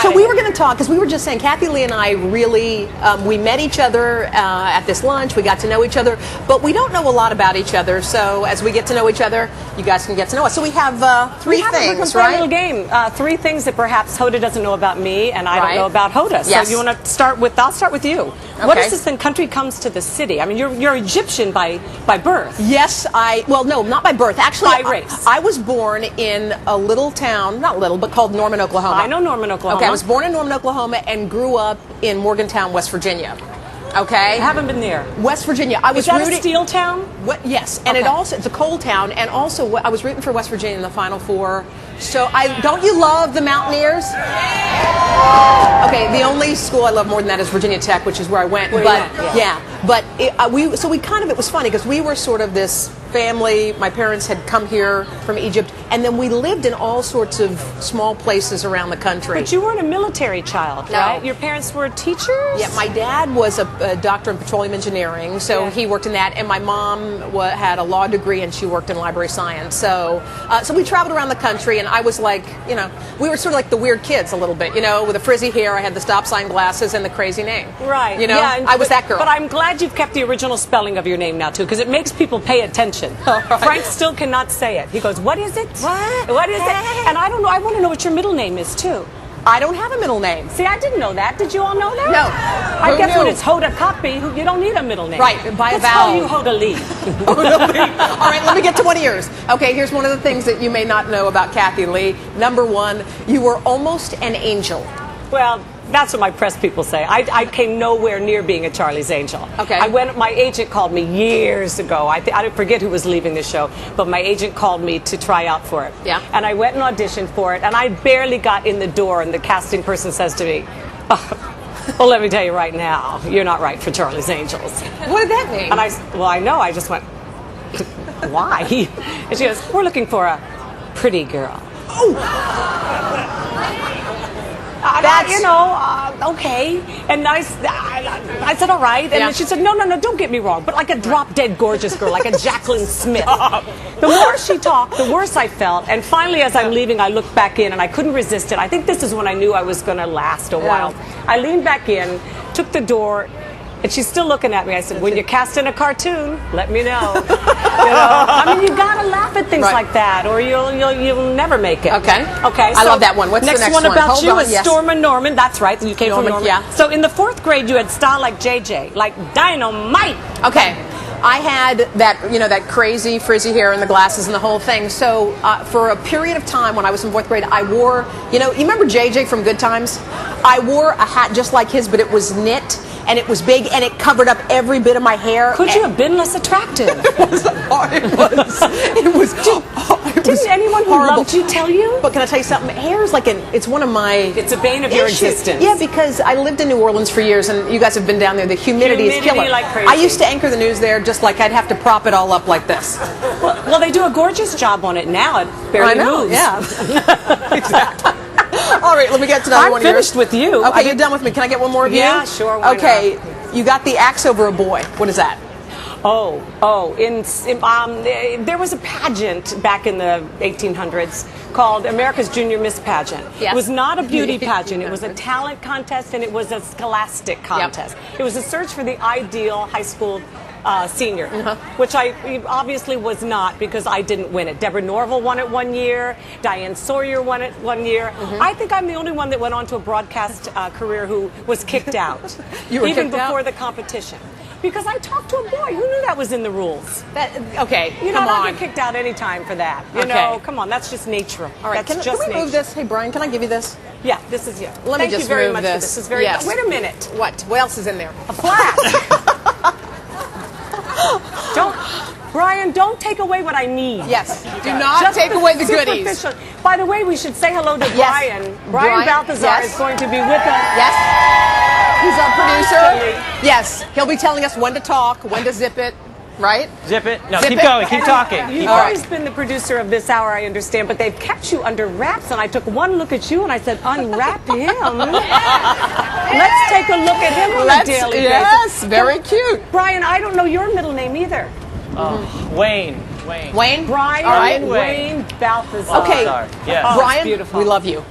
So we were going to talk, because we were just saying, Kathie Lee and I really, we met each other at this lunch, we got to know each other, but we don't know a lot about each other, so as we get to know each other, you guys can get to know us. So we have three things, right? Right? Little game. Three things that perhaps Hoda doesn't know about me, and I don't know about Hoda. So Yes. you want to start with, I'll start with you. Okay. What is this thing, country comes to the city? I mean, you're Egyptian by birth. Yes, well, no, not by birth. Actually, By race. I was born in a little town, not little, but called Norman, Oklahoma. I know Norman, Oklahoma. Okay, I was born in Norman, Oklahoma, and grew up in Morgantown, West Virginia. Okay, I haven't been there. West Virginia. I was Is that rooting, a steel town? Yes, and Okay. it's a coal town, and also I was rooting for West Virginia in the Final Four. So don't you love the Mountaineers? Okay, the only school I love more than that is Virginia Tech, which is where I went. Where but you went, yeah. but it was funny because we were sort of this family. My parents had come here from Egypt, and then we lived in all sorts of small places around the country. But you weren't a military child, No. right? Your parents were teachers? Yeah, my dad was a doctor in petroleum engineering, so Yeah. he worked in that, and my mom had a law degree, and she worked in library science. So we traveled around the country, and I was like, we were sort of like the weird kids a little bit, with the frizzy hair. I had the stop sign glasses and the crazy name. Right. Yeah, I was that girl. But I'm glad you've kept the original spelling of your name now, too, because it makes people pay attention. Right. Frank still cannot say it. He goes, what is it? What? What is it? And I don't know. I want to know what your middle name is, too. I don't have a middle name. See, I didn't know that. Did you all know that? No. I guess when knew? it's Hoda Kotb, you don't need a middle name. Right, by a Let's vowel. call you Hoda Lee. All right, let me get to one of yours. Okay, here's one of the things that you may not know about Kathie Lee. Number one, you were almost an angel. Well, that's what my press people say. I came nowhere near being a Charlie's Angel. Okay. My agent called me years ago. I forget who was leaving the show, but my agent called me to try out for it. Yeah. And I went and auditioned for it, and I barely got in the door, and the casting person says to me, well, let me tell you right now, you're not right for Charlie's Angels. What did that mean? And I know, I just went, why? And she goes, we're looking for a pretty girl. Okay. And I said, all right. And then she said, no, don't get me wrong, but like a drop-dead gorgeous girl, like a Jacqueline Smith. The more she talked, the worse I felt. And finally, as I'm leaving, I looked back in, and I couldn't resist it. I think this is when I knew I was going to last a while. I leaned back in, took the door, and she's still looking at me. I said, when you're casting a cartoon, let me know. I mean, you gotta laugh at things like that, or you'll never make it. Okay. Okay. I love that one. What's the next one? Next one about Hold you on, is Stormin' Norman. That's right. You came from Norman. Yeah. So in the 4th grade, you had style like JJ, like dynamite. Okay. I had that crazy frizzy hair and the glasses and the whole thing. So for a period of time when I was in 4th grade, I wore, you remember JJ from Good Times? I wore a hat just like his, but it was knit, and it was big, and it covered up every bit of my hair. Could you have been less attractive? Didn't anyone who loved you tell you? But can I tell you something? Hair is it's one of my... It's a bane of your existence. Yeah, because I lived in New Orleans for years, and you guys have been down there. The humidity is killer. Like crazy. I used to anchor the news there just like I'd have to prop it all up like this. Well, they do a gorgeous job on it now. It barely moves. Yeah. Exactly. All right, let me get to another one of yours. I'm finished with you. Okay, you're done with me. Can I get one more of you? Yeah, sure. Why Okay, not? You got the axe over a boy. What is that? There was a pageant back in the 1800s called America's Junior Miss Pageant. Yes. It was not a beauty pageant. It was a talent contest, and it was a scholastic contest. It was a search for the ideal high school senior, which I obviously was not, because I didn't win it. Deborah Norville won it one year. Diane Sawyer won it one year. I think I'm the only one that went on to a broadcast career who was kicked out, even before the competition. Because I talked to a boy. Who knew that was in the rules? Okay, You come don't on. get kicked out any time for that. You know, come on, that's just nature. All right, that's can we move this? Hey, Brian, can I give you this? Yeah, this is you. Let me Thank you very move much this. for this. Is very. Yes. Wait a minute. What? What else is in there? A flash. Brian, don't take away what I need. Yes. Do not take away the goodies. By the way, we should say hello to Brian. Brian Balthazar is going to be with us. Yes. He's our producer. Yes. He'll be telling us when to talk, when to zip it. Right? Zip it. No, Zip keep it. going. Keep talking. You've always been the producer of this hour, I understand, but they've kept you under wraps, and I took one look at you and I said, unwrap him. Let's take a look at him on a daily basis. Yes, very cute. Brian, I don't know your middle name either. Wayne. Wayne? Brian All right. Wayne Balthazar. Okay. Yes. Brian, beautiful. we love you.